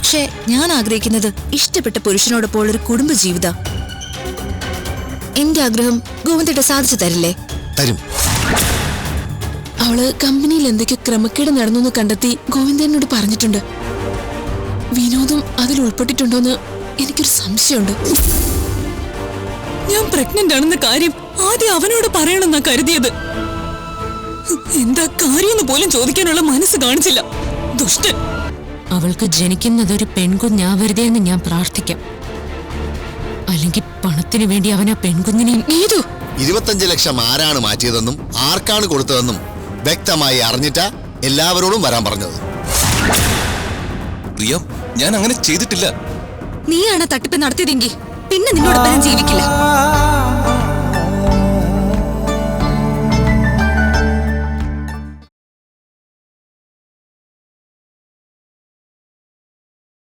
പക്ഷേ ഞാൻ ആഗ്രഹിക്കുന്നത് ഇഷ്ടപ്പെട്ട പുരുഷനോടൊപ്പം ഒരു കുടുംബ ജീവിത. എന്റെ ആഗ്രഹം ഗോവിന്ദേട്ട സാധിച്ചു തരില്ലേ? തരും. അവള് കമ്പനിയിൽ എന്തൊക്കെ ക്രമക്കേട് നടന്നു കണ്ടെത്തി ഗോവിന്ദനോട് പറഞ്ഞിട്ടുണ്ട്. വിനോദും അതിൽ ഉൾപ്പെട്ടിട്ടുണ്ടോന്ന് എനിക്കൊരു സംശയമുണ്ട്. ഞാൻ പ്രഗ്നന്റ് ആണെന്ന കാര്യം ആദ്യം അവനോട് പറയണമെന്നാ കരുതിയത്. എന്താ കാര്യമെന്ന് പോലും ചോദിക്കാനുള്ള മനസ്സ് കാണിച്ചില്ല. ദുഷ്ടൻ. അവൾക്ക് ജനിക്കുന്നതൊരു പെൺകുഞ്ഞാവരുതേന്ന് ഞാൻ പ്രാർത്ഥിക്കാം. അല്ലെങ്കിൽ പണത്തിന് വേണ്ടി അവൻ ആ പെൺകുഞ്ഞിനെയും. 25 ലക്ഷം ആരാണ് മാറ്റിയതെന്നും ആർക്കാണ് കൊടുത്തതെന്നും വ്യക്തമായി അറിഞ്ഞിട്ടാ എല്ലാവരോടും വരാൻ പറഞ്ഞത്. പ്രിയ, ഞാൻ അങ്ങനെ ചെയ്തിട്ടില്ല. നീയാണ് തട്ടിപ്പ് നടത്തിയതെങ്കിൽ പിന്നെ നിന്നോടൊപ്പം ജീവിക്കില്ല.